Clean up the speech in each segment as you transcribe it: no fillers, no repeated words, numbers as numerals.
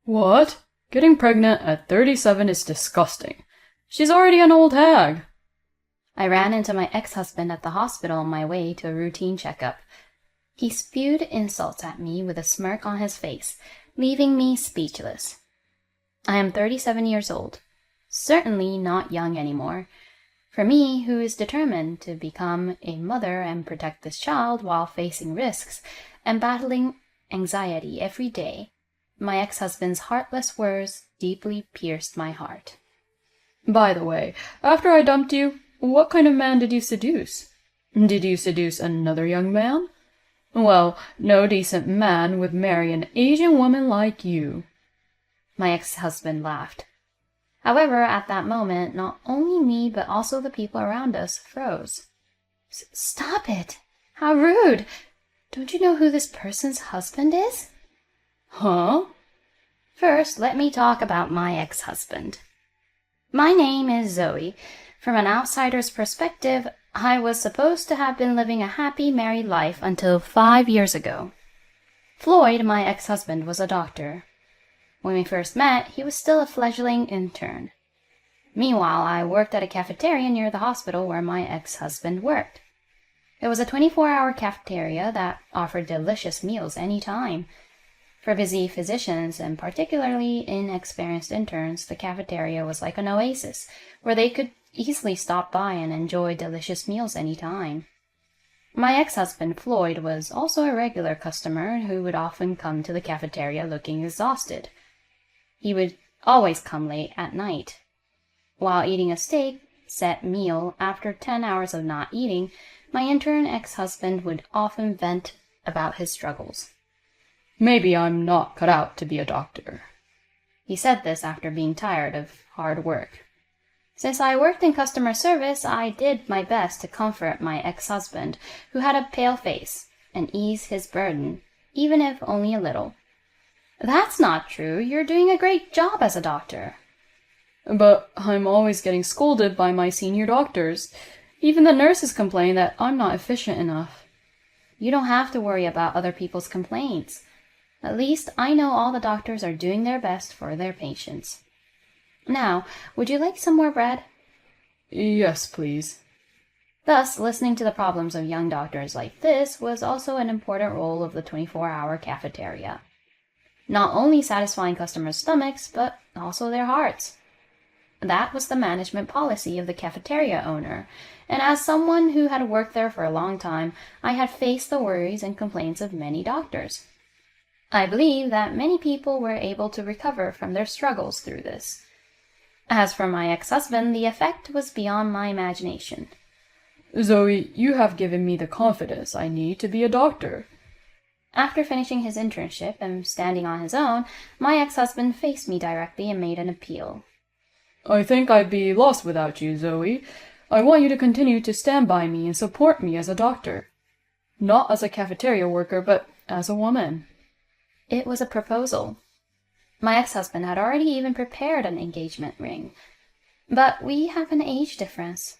What? Getting pregnant at 37 is disgusting. She's already an old hag. I ran into my ex-husband at the hospital on my way to a routine checkup. He spewed insults at me with a smirk on his face, leaving me speechless. I am 37 years old, certainly not young anymore. For me, who is determined to become a mother and protect this child while facing risks and battling anxiety every day, my ex-husband's heartless words deeply pierced my heart. By the way, after I dumped you, what kind of man did you seduce? Did you seduce another young man? Well, no decent man would marry an Asian woman like you. My ex-husband laughed. However, at that moment, not only me but also the people around us froze. Stop it! How rude! Don't you know who this person's husband is? Huh? First, let me talk about my ex-husband. My name is Zoe. From an outsider's perspective, I was supposed to have been living a happy married life until 5 years ago. Floyd, my ex-husband, was a doctor. When we first met, he was still a fledgling intern. Meanwhile, I worked at a cafeteria near the hospital where my ex-husband worked. It was a 24-hour cafeteria that offered delicious meals any time. For busy physicians and particularly inexperienced interns, the cafeteria was like an oasis where they could easily stop by and enjoy delicious meals any time. My ex-husband, Floyd, was also a regular customer who would often come to the cafeteria looking exhausted. He would always come late at night. While eating a set meal after 10 hours of not eating, my intern ex-husband would often vent about his struggles. Maybe I'm not cut out to be a doctor. He said this after being tired of hard work. Since I worked in customer service, I did my best to comfort my ex-husband, who had a pale face, and ease his burden, even if only a little. That's not true. You're doing a great job as a doctor. But I'm always getting scolded by my senior doctors. Even the nurses complain that I'm not efficient enough. You don't have to worry about other people's complaints. At least I know all the doctors are doing their best for their patients. Now, would you like some more bread? Yes, please. Thus, listening to the problems of young doctors like this was also an important role of the 24-hour cafeteria. Not only satisfying customers' stomachs, but also their hearts. That was the management policy of the cafeteria owner, and as someone who had worked there for a long time, I had faced the worries and complaints of many doctors. I believe that many people were able to recover from their struggles through this. As for my ex-husband, the effect was beyond my imagination. Zoe, you have given me the confidence I need to be a doctor. After finishing his internship and standing on his own, my ex-husband faced me directly and made an appeal. I think I'd be lost without you, Zoe. I want you to continue to stand by me and support me as a doctor. Not as a cafeteria worker, but as a woman. It was a proposal. My ex-husband had already even prepared an engagement ring. But we have an age difference.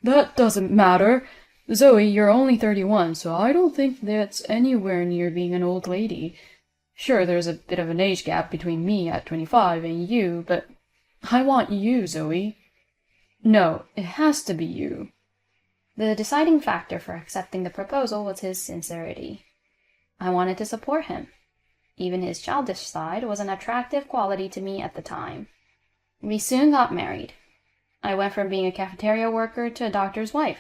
That doesn't matter. Zoe, you're only 31, so I don't think that's anywhere near being an old lady. Sure, there's a bit of an age gap between me at 25 and you, but I want you, Zoe. No, it has to be you. The deciding factor for accepting the proposal was his sincerity. I wanted to support him. Even his childish side was an attractive quality to me at the time. We soon got married. I went from being a cafeteria worker to a doctor's wife.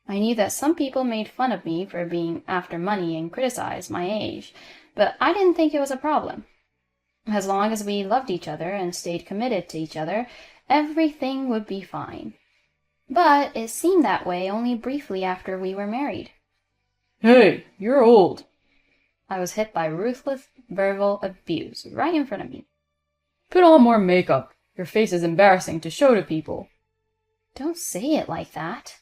I knew that some people made fun of me for being after money and criticized my age, but I didn't think it was a problem. As long as we loved each other and stayed committed to each other, everything would be fine. But it seemed that way only briefly after we were married. Hey, you're old. I was hit by ruthless verbal abuse right in front of me. Put on more makeup. Your face is embarrassing to show to people. Don't say it like that.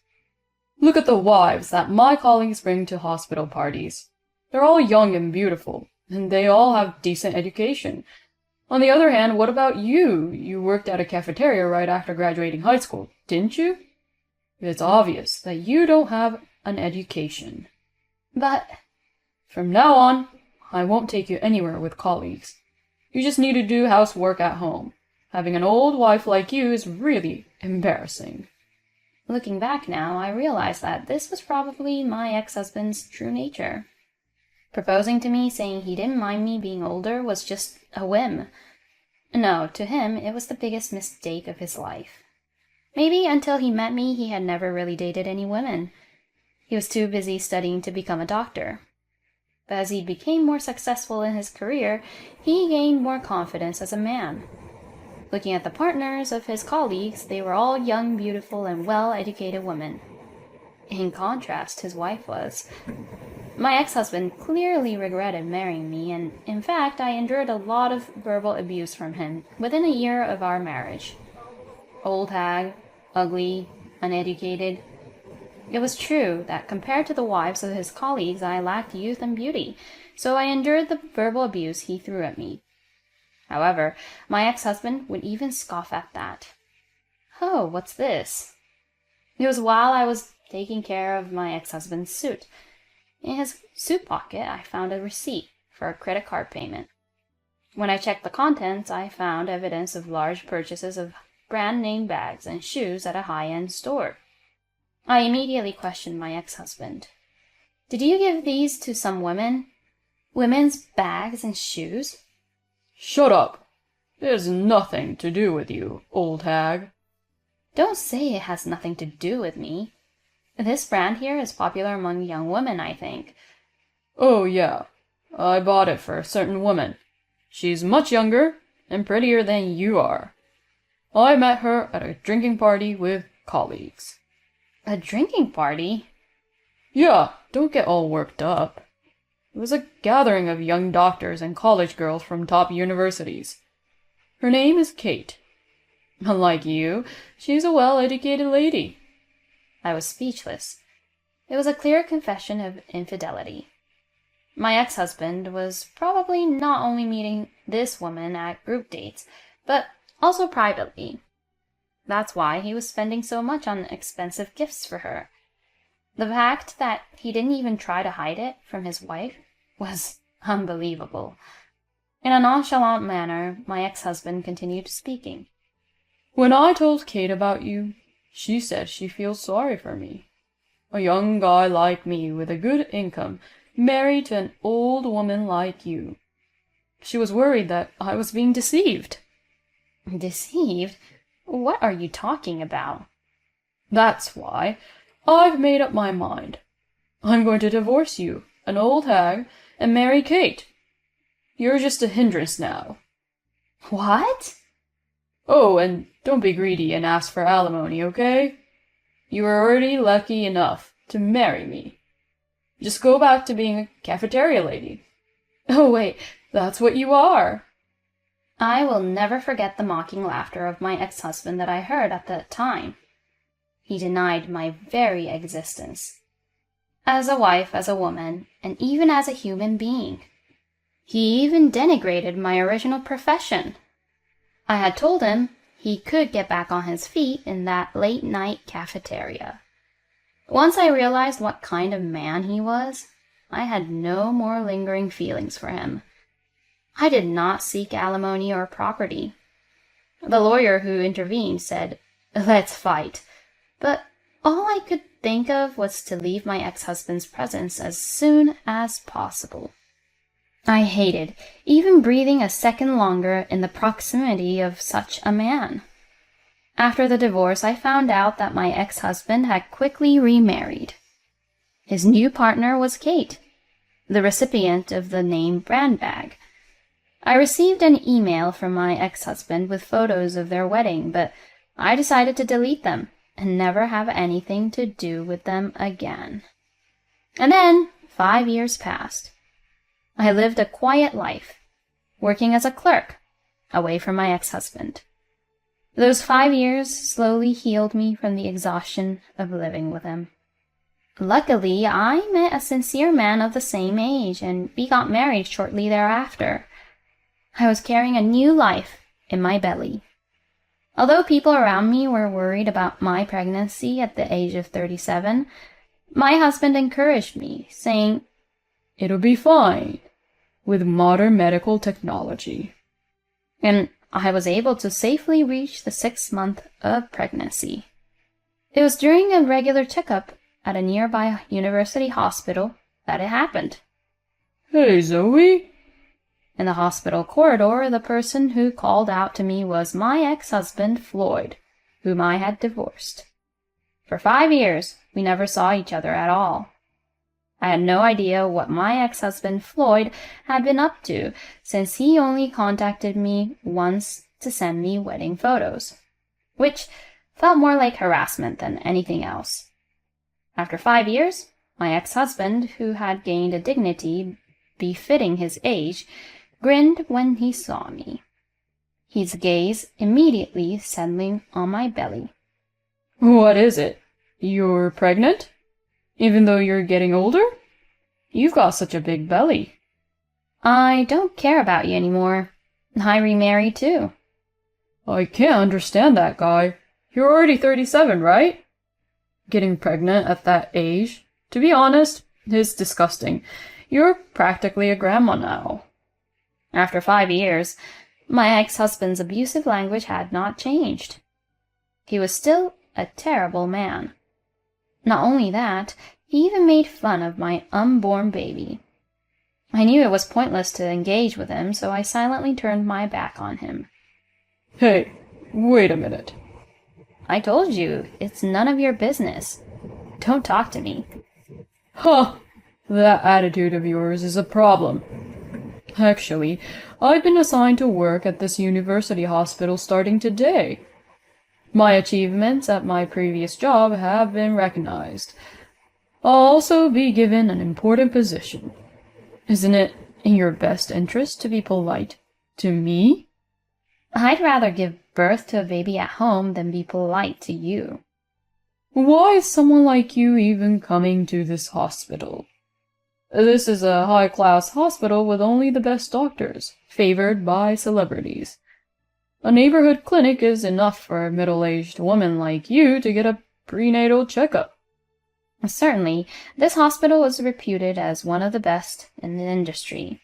Look at the wives that my colleagues bring to hospital parties. They're all young and beautiful, and they all have decent education. On the other hand, what about you? You worked at a cafeteria right after graduating high school, didn't you? It's obvious that you don't have an education. But from now on, I won't take you anywhere with colleagues. You just need to do housework at home. Having an old wife like you is really embarrassing." Looking back now, I realize that this was probably my ex-husband's true nature. Proposing to me, saying he didn't mind me being older, was just a whim. No, to him, it was the biggest mistake of his life. Maybe until he met me, he had never really dated any women. He was too busy studying to become a doctor. But as he became more successful in his career, he gained more confidence as a man. Looking at the partners of his colleagues, they were all young, beautiful, and well-educated women. In contrast, his wife was. My ex-husband clearly regretted marrying me, and in fact, I endured a lot of verbal abuse from him within a year of our marriage. Old hag, ugly, uneducated. It was true that compared to the wives of his colleagues, I lacked youth and beauty, so I endured the verbal abuse he threw at me. However, my ex-husband would even scoff at that. "Oh, what's this?" It was while I was taking care of my ex-husband's suit. In his suit pocket, I found a receipt for a credit card payment. When I checked the contents, I found evidence of large purchases of brand-name bags and shoes at a high-end store. I immediately questioned my ex-husband. "Did you give these to some women? Women's bags and shoes?" "Shut up! It has nothing to do with you, old hag." "Don't say it has nothing to do with me. This brand here is popular among young women, I think." "Oh, yeah. I bought it for a certain woman. She's much younger and prettier than you are. I met her at a drinking party with colleagues." "A drinking party?" "Yeah, don't get all worked up. It was a gathering of young doctors and college girls from top universities. Her name is Kate. Unlike you, she's a well-educated lady." I was speechless. It was a clear confession of infidelity. My ex-husband was probably not only meeting this woman at group dates, but also privately. That's why he was spending so much on expensive gifts for her. The fact that he didn't even try to hide it from his wife was unbelievable. In a nonchalant manner, my ex-husband continued speaking. "When I told Kate about you, she said she feels sorry for me. A young guy like me with a good income, married to an old woman like you. She was worried that I was being deceived." "Deceived? What are you talking about?" "That's why I've made up my mind. I'm going to divorce you, an old hag, and marry Kate. You're just a hindrance now." "What?" "Oh, and don't be greedy and ask for alimony, okay? You are already lucky enough to marry me. Just go back to being a cafeteria lady." "Oh, wait, that's what you are." I will never forget the mocking laughter of my ex-husband that I heard at the time. He denied my very existence. As a wife, as a woman, and even as a human being. He even denigrated my original profession. I had told him he could get back on his feet in that late-night cafeteria. Once I realized what kind of man he was, I had no more lingering feelings for him. I did not seek alimony or property. The lawyer who intervened said, "Let's fight," but all I could think of was to leave my ex-husband's presence as soon as possible. I hated even breathing a second longer in the proximity of such a man. After the divorce, I found out that my ex-husband had quickly remarried. His new partner was Kate, the recipient of the name brand bag. I received an email from my ex-husband with photos of their wedding, but I decided to delete them and never have anything to do with them again. And then 5 years passed. I lived a quiet life, working as a clerk, away from my ex-husband. Those 5 years slowly healed me from the exhaustion of living with him. Luckily, I met a sincere man of the same age, and we got married shortly thereafter. I was carrying a new life in my belly. Although people around me were worried about my pregnancy at the age of 37, my husband encouraged me, saying, "It'll be fine with modern medical technology." and I was able to safely reach the 6th month of pregnancy. It was during a regular checkup at a nearby university hospital that it happened. Hey, Zoe? In the hospital corridor, the person who called out to me was my ex-husband, Floyd, whom I had divorced. For 5 years, we never saw each other at all. I had no idea what my ex-husband, Floyd, had been up to, since he only contacted me once to send me wedding photos, which felt more like harassment than anything else. After 5 years, my ex-husband, who had gained a dignity befitting his age, grinned when he saw me, his gaze immediately settling on my belly. What is it? You're pregnant? Even though you're getting older? You've got such a big belly. I don't care about you anymore. I remarried too. I can't understand that guy. You're already 37, right? Getting pregnant at that age, to be honest, is disgusting. You're practically a grandma now. After 5 years, my ex-husband's abusive language had not changed. He was still a terrible man. Not only that, he even made fun of my unborn baby. I knew it was pointless to engage with him, so I silently turned my back on him. Hey, wait a minute. I told you, it's none of your business. Don't talk to me. Huh, that attitude of yours is a problem. Actually, I've been assigned to work at this university hospital starting today. My achievements at my previous job have been recognized. I'll also be given an important position. Isn't it in your best interest to be polite to me? I'd rather give birth to a baby at home than be polite to you. Why is someone like you even coming to this hospital? This is a high-class hospital with only the best doctors, favored by celebrities. A neighborhood clinic is enough for a middle-aged woman like you to get a prenatal checkup. Certainly, this hospital is reputed as one of the best in the industry.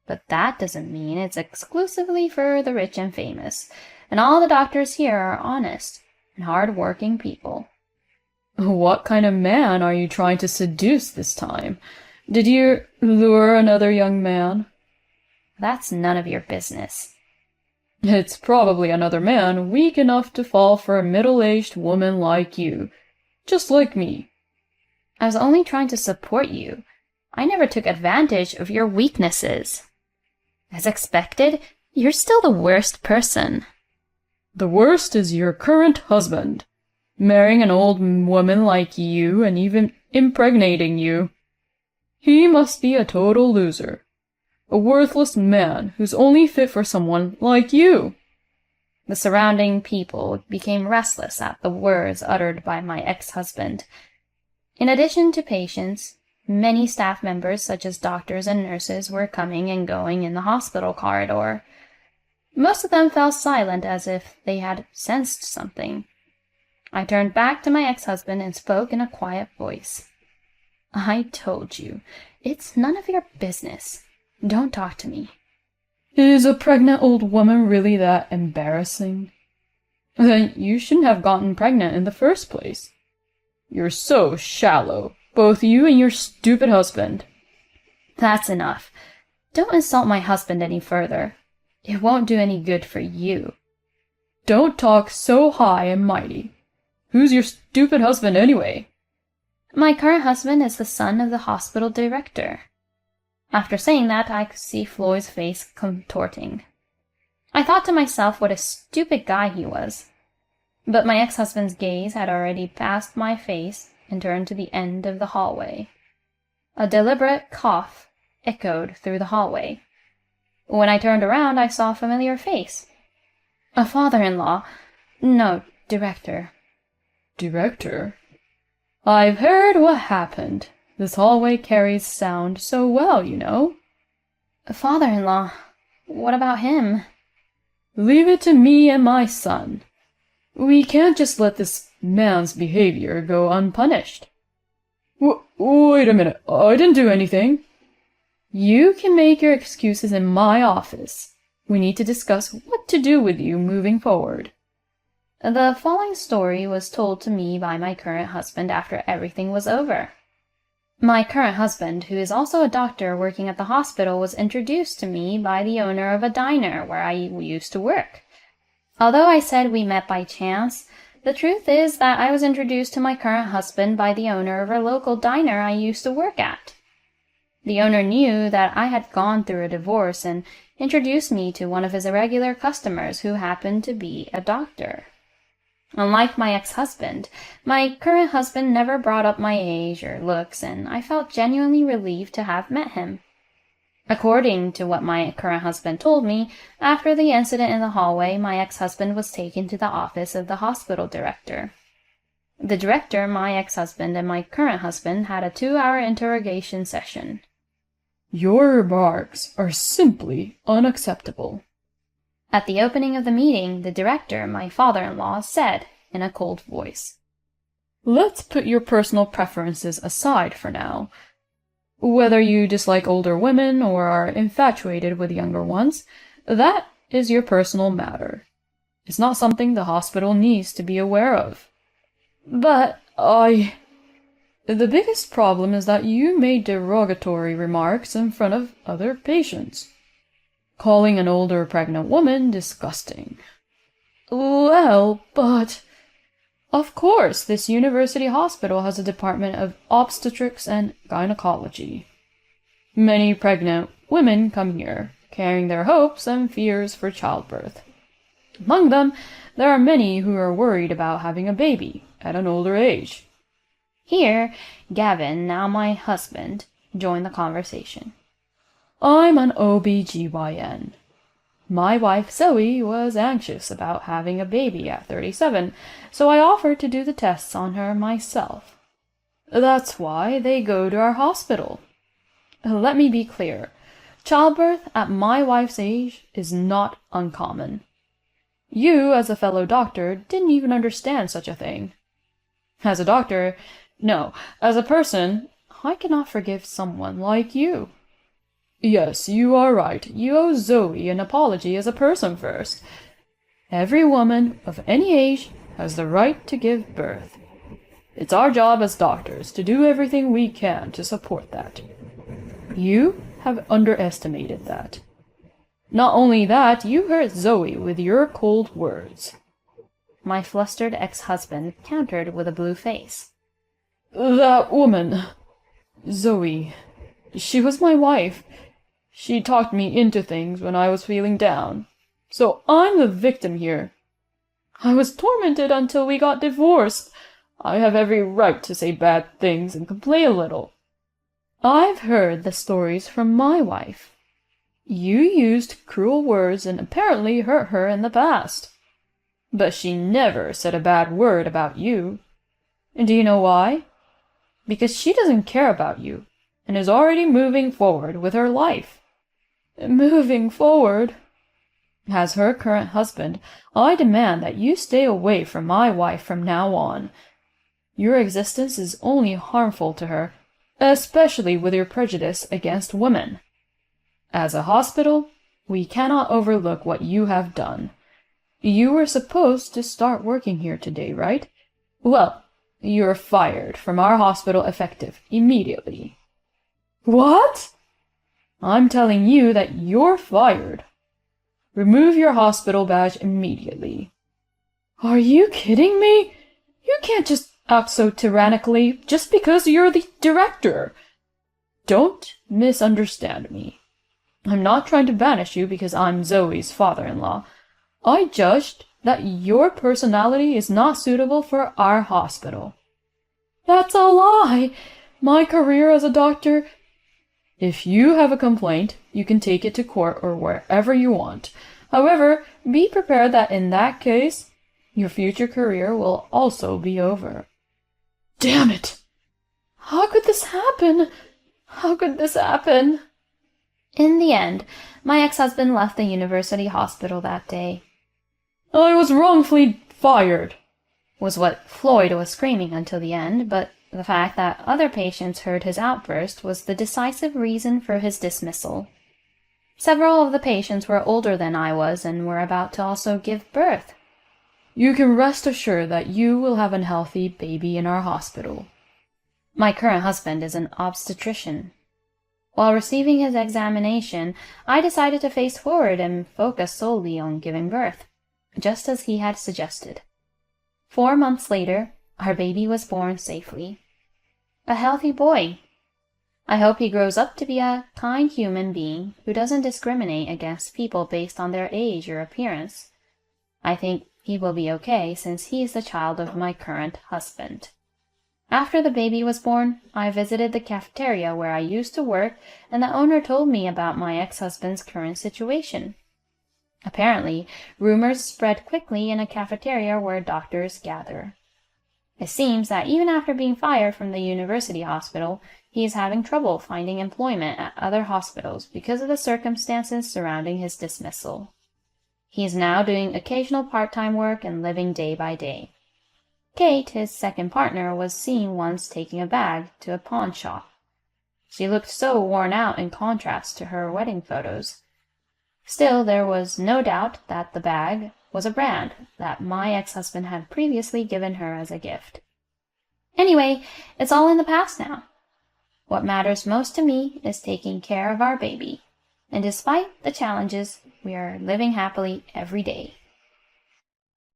But that doesn't mean it's exclusively for the rich and famous, and all the doctors here are honest and hard-working people. What kind of man are you trying to seduce this time? Did you lure another young man? That's none of your business. It's probably another man weak enough to fall for a middle-aged woman like you, just like me. I was only trying to support you. I never took advantage of your weaknesses. As expected, you're still the worst person. The worst is your current husband, marrying an old woman like you and even impregnating you. He must be a total loser, a worthless man who's only fit for someone like you. The surrounding people became restless at the words uttered by my ex-husband. In addition to patients, many staff members, such as doctors and nurses, were coming and going in the hospital corridor. Most of them fell silent as if they had sensed something. I turned back to my ex-husband and spoke in a quiet voice. I told you, it's none of your business. Don't talk to me. Is a pregnant old woman really that embarrassing? Then you shouldn't have gotten pregnant in the first place. You're so shallow, both you and your stupid husband. That's enough. Don't insult my husband any further. It won't do any good for you. Don't talk so high and mighty. Who's your stupid husband anyway? My current husband is the son of the hospital director. After saying that, I could see Floyd's face contorting. I thought to myself what a stupid guy he was. But my ex-husband's gaze had already passed my face and turned to the end of the hallway. A deliberate cough echoed through the hallway. When I turned around, I saw a familiar face. A father-in-law. No, director. Director? I've heard what happened. This hallway carries sound so well, you know. Father-in-law. What about him? Leave it to me and my son. We can't just let this man's behavior go unpunished. Wait a minute. I didn't do anything. You can make your excuses in my office. We need to discuss what to do with you moving forward." The following story was told to me by my current husband after everything was over. My current husband, who is also a doctor working at the hospital, was introduced to me by the owner of a diner where I used to work. Although I said we met by chance, the truth is that I was introduced to my current husband by the owner of a local diner I used to work at. The owner knew that I had gone through a divorce and introduced me to one of his irregular customers who happened to be a doctor. Unlike my ex-husband, my current husband never brought up my age or looks, and I felt genuinely relieved to have met him. According to what my current husband told me, after the incident in the hallway, my ex-husband was taken to the office of the hospital director. The director, my ex-husband, and my current husband had a 2-hour interrogation session. "Your remarks are simply unacceptable." At the opening of the meeting, the director, my father-in-law, said in a cold voice, "Let's put your personal preferences aside for now. Whether you dislike older women or are infatuated with younger ones, that is your personal matter. It's not something the hospital needs to be aware of." "But The biggest problem is that you made derogatory remarks in front of other patients, calling an older pregnant woman disgusting." "Well, but—" "Of course, this university hospital has a department of obstetrics and gynecology. Many pregnant women come here, carrying their hopes and fears for childbirth. Among them, there are many who are worried about having a baby at an older age." Here, Gavin, now my husband, joined the conversation. "I'm an OB/GYN. My wife Zoe was anxious about having a baby at 37, so I offered to do the tests on her myself. That's why they go to our hospital. Let me be clear. Childbirth at my wife's age is not uncommon. You, as a fellow doctor, didn't even understand such a thing. As a doctor, no, as a person, I cannot forgive someone like you. Yes, you are right. You owe Zoe an apology as a person first. Every woman of any age has the right to give birth. It's our job as doctors to do everything we can to support that. You have underestimated that. Not only that, you hurt Zoe with your cold words." My flustered ex-husband countered with a blue face. "That woman, Zoe, she was my wife. She talked me into things when I was feeling down. So I'm the victim here. I was tormented until we got divorced. I have every right to say bad things and complain a little. I've heard the stories from my wife. You used cruel words and apparently hurt her in the past. But she never said a bad word about you. And do you know why? Because she doesn't care about you and is already moving forward with her life." "Moving forward?" "As her current husband, I demand that you stay away from my wife from now on. Your existence is only harmful to her, especially with your prejudice against women. As a hospital, we cannot overlook what you have done. You were supposed to start working here today, right? Well, you're fired from our hospital effective immediately." "What?" "I'm telling you that you're fired. Remove your hospital badge immediately." "Are you kidding me? You can't just act so tyrannically just because you're the director." "Don't misunderstand me. I'm not trying to banish you because I'm Zoe's father-in-law. I judged that your personality is not suitable for our hospital." "That's a lie! My career as a doctor—" "If you have a complaint, you can take it to court or wherever you want. However, be prepared that in that case, your future career will also be over." Damn it! How could this happen? How could this happen? In the end, my ex-husband left the university hospital that day. "I was wrongfully fired," was what Floyd was screaming until the end, but the fact that other patients heard his outburst was the decisive reason for his dismissal. Several of the patients were older than I was and were about to also give birth. You can rest assured that you will have a healthy baby in our hospital. My current husband is an obstetrician. While receiving his examination, I decided to face forward and focus solely on giving birth, just as he had suggested. 4 months later, our baby was born safely. A healthy boy. I hope he grows up to be a kind human being who doesn't discriminate against people based on their age or appearance. I think he will be okay since he is the child of my current husband. After the baby was born, I visited the cafeteria where I used to work, and the owner told me about my ex-husband's current situation. Apparently, rumors spread quickly in a cafeteria where doctors gather. It seems that even after being fired from the university hospital, he is having trouble finding employment at other hospitals because of the circumstances surrounding his dismissal. He is now doing occasional part-time work and living day by day. Kate, his second partner, was seen once taking a bag to a pawn shop. She looked so worn out in contrast to her wedding photos. Still, there was no doubt that the bag was a brand that my ex-husband had previously given her as a gift. Anyway, it's all in the past now. What matters most to me is taking care of our baby, and despite the challenges, we are living happily every day.